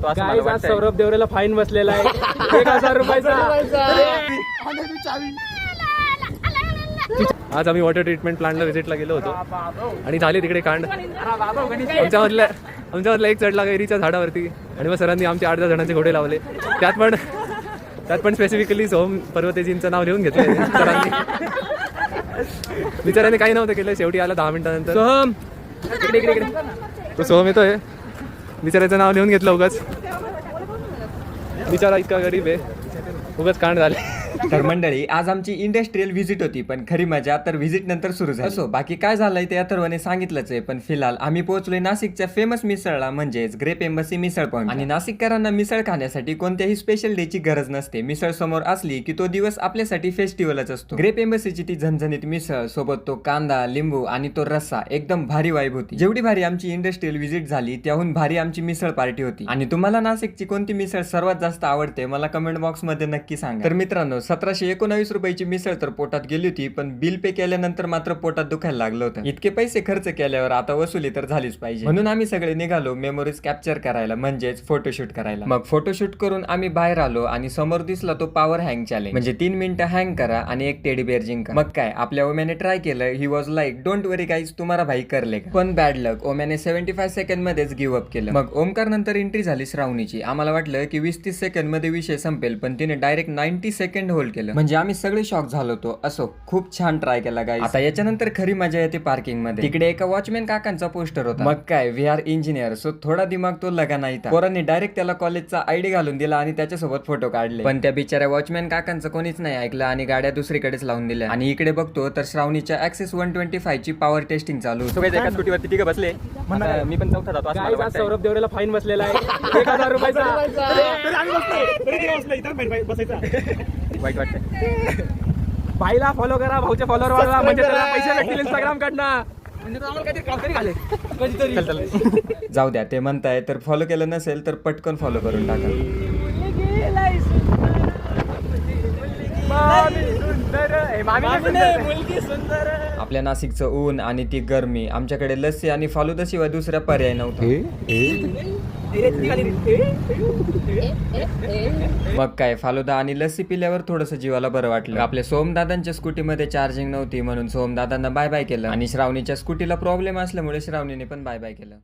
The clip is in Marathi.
गाईज आज सौरभ देवरेला फाईन बसलेला आहे 1000 रुपयाचा। आज आम्ही वॉटर ट्रीटमेंट प्लांटला व्हिजिटला गेलो होतो आणि झाले तिकडे कांड। आमच्यामधला एक चढला कैरीच्या झाडावरती आणि मग सरांनी आमचे 8-10 जणांचे घोडे लावले। त्यात पण स्पेसिफिकली सोहम पर्वतेजींचं नाव लिहून घेतलं सरांनी। बिचाराने काही नव्हतं केलं, शेवटी आला 10 मिनिटानंतर सोहम इकडे तो सोहम येतोय, बिचाराचं नाव लिहून घेतलं उगाच। बिचारा इतका गरीब आहे, उगाच कांड झाले। तर मंडळी आज आमची इंडस्ट्रियल व्हिजिट होती, पण खरी मजा तर व्हिजिट नंतर सुरू झाली। असो बाकी काय झालंय ते अथर्वने सांगितलंच आहे, पण फिलहाल आम्ही पोहोचलोय नाशिकच्या फेमस मिसळला म्हणजेच ग्रेप एम्बसी मिसळ पॉइंट। आणि नाशिककरांना मिसळ खाण्यासाठी कोणत्याही स्पेशल डे ची गरज नसते, मिसळ समोर असली की तो दिवस आपल्यासाठी फेस्टिवलच असतो। ग्रेप एम्बसीची ती झणझणीत मिसळ सोबत तो कांदा लिंबू आणि तो रस्सा एकदम भारी वाईब होती। जेवढी भारी आमची इंडस्ट्रियल व्हिजिट झाली त्याहून भारी आमची मिसळ पार्टी होती। आणि तुम्हाला नाशिकची कोणती मिसळ सर्वात जास्त आवडते मला कमेंट बॉक्स मध्ये नक्की सांगा। तर मित्रांनो 1719 रुपयाची मिसळ तर पोटात गेली होती, पण बिल पे केल्यानंतर मात्र पोटात दुखायला लागलं होतं। इतके पैसे खर्च केल्यावर आता वसुली तर झालीच पाहिजे, म्हणून आम्ही सगळे निघालो मेमोरीज कॅप्चर करायला म्हणजेच फोटोशूट करायला। मग फोटोशूट करून आम्ही बाहेर आलो आणि समोर दिसला तो पॉवर हँग चॅलेंज, म्हणजे 3 मिनिटं हँग करा आणि एक टेडी बेअर जिंका। मग काय आपल्या ओम्याने ट्राय केलं, he was like don't worry guys तुम्हारा भाई कर लेगा। पण बॅड लक, ओम्याने 75 सेकंड मध्येच गिव्ह अप केलं। मग ओमकार नंतर एंट्री झाली श्रावणीची। आम्हाला वाटलं की 20-30 सेकंड मध्ये विषय संपेल, पण तिने डायरेक्ट 90 सेकंड होल्ड केलं, म्हणजे आम्ही सगळे शॉक झालो होतो। असो खूप छान ट्राय केला गाईज। आता याच्यानंतर खरी मजा येते पार्किंग मध्ये। तिकडे एका वॉचमॅन काकांचा पोस्टर होता, मग काय वी आर इंजिनियर, सो थोडा दिमाग तो लगा नाही था। पोरांनी डायरेक्ट त्याला कॉलेजचा आयडी घालून दिला आणि त्याच्यासोबत फोटो काढले, पण त्या बिचाऱ्या वॉचमॅन काकांचं कोणीच नाही ऐकलं आणि गाड्या दुसरीकडेच लावून दिल्या। आणि इकडे बघतो तर श्रावणीच्या ऍक्सेस 125 ची पॉवर टेस्टिंग चालू होती। एका स्कूटीवरती तिघं बसले, मी पण चौथा जातो। आज सौरभ देवरेला फाईन बसलेला आहे 1000 रुपयाचा। वाईट वाटतंय। भाईला फॉलो करा, भाऊच्या फॉलोअर वाढवा, म्हणजे त्याला पैसे भेटतील इंस्टाग्राम कडनं। जाऊ द्या, ते म्हणताय तर फॉलो केलं नसेल तर पटकन फॉलो करून टाका। आपल्या नाशिकचं ऊन आणि ती गरमी, आमच्याकडे लस्सी आणि फालुदाशिवाय दुसरा पर्याय नव्हता। मग काय फालुदा आणि लस्सी पिल्यावर थोडंसं जीवाला बरं वाटलं। आपल्या सोमदादांच्या स्कूटीमध्ये चार्जिंग नव्हती, म्हणून सोमदादांना बाय बाय केलं आणि श्रावणीच्या स्कूटीला प्रॉब्लेम असल्यामुळे श्रावणीने पण बाय बाय केलं।